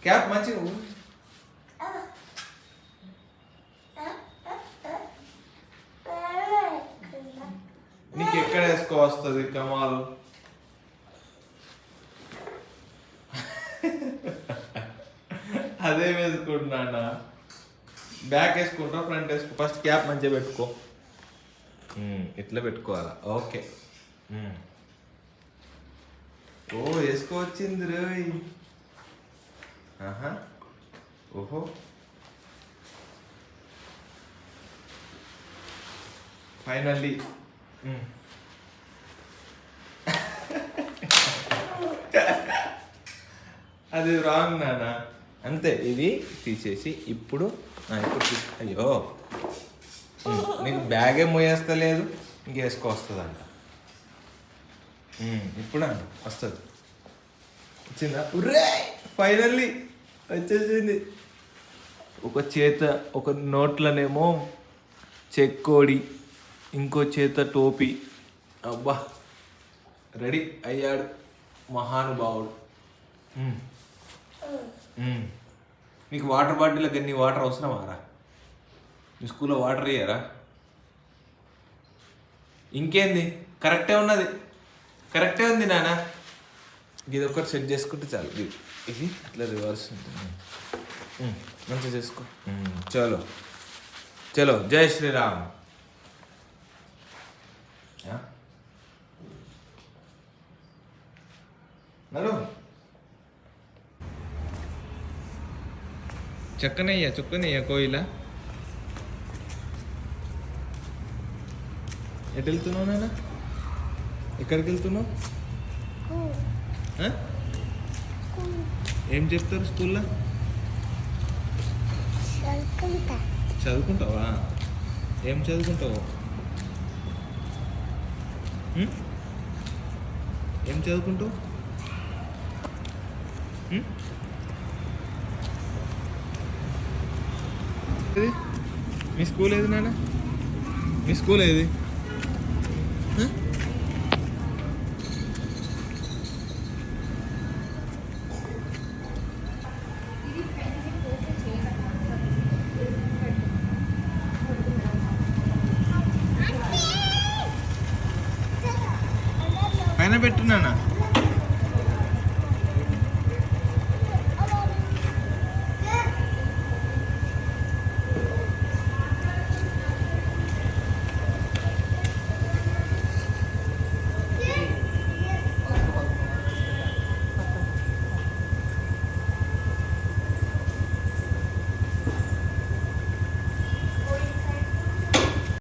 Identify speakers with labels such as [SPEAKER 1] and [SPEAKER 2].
[SPEAKER 1] Cap మంచిగా నీకు ఎక్కడ వేసుకోవస్తుంది కమాలు? అదే వేసుకుంటున్నా. బ్యాక్ వేసుకుంటా, ఫ్రంట్ వేసుకో. ఫస్ట్ క్యాప్ మంచిగా పెట్టుకో. ఇట్లా పెట్టుకోవాలా? ఓకే. ఓ వేసుకోవచ్చింది రోయ్. ఓహో, ఫైనల్లీ. అది రాంగ్ నాన్న. అంతే, ఇది తీసేసి ఇప్పుడు అయ్యో నీకు బ్యాగే మోయేస్తలేదు, ఇంకేసుకో వస్తుందంట. ఇప్పుడు వస్తుంది. వచ్చిందా? ఉర్రే, ఫైనల్లీ వచ్చేసింది. ఒక నోట్లనేమో చెక్కోడి, ఇంకో చేత టోపీ. అబ్బా, రెడీ అయ్యాడు మహానుభావుడు. నీకు వాటర్ బాటిల్ నీ వాటర్ అవసరమారా? మీ స్కూల్లో వాటర్ ఇయ్యారా? ఇంకేంది, కరెక్టే ఉన్నది, కరెక్టే ఉంది నాన్న. ఇది ఒకటి సెట్ చేసుకుంటే చాలు. ఇది ఇట్లా రివర్స్ ఉంటుంది. మంచిగా చేసుకో. చలో చలో, జై శ్రీరామ్. నడు, చొక్కనయ్యా కోయిలా. ఎటు వెళ్తున్నావు నాన్న? ఎక్కడికి వెళ్తున్నావు? ఏం చెప్తారు స్కూల్లో? చదువుకుంటావా? ఏం చదువుకుంటావు? ఏం చదువుకుంటావు? మీ స్కూల్ ఏది నాన్న? మీ స్కూల్ ఏది? పైన పెట్టు నాన్న.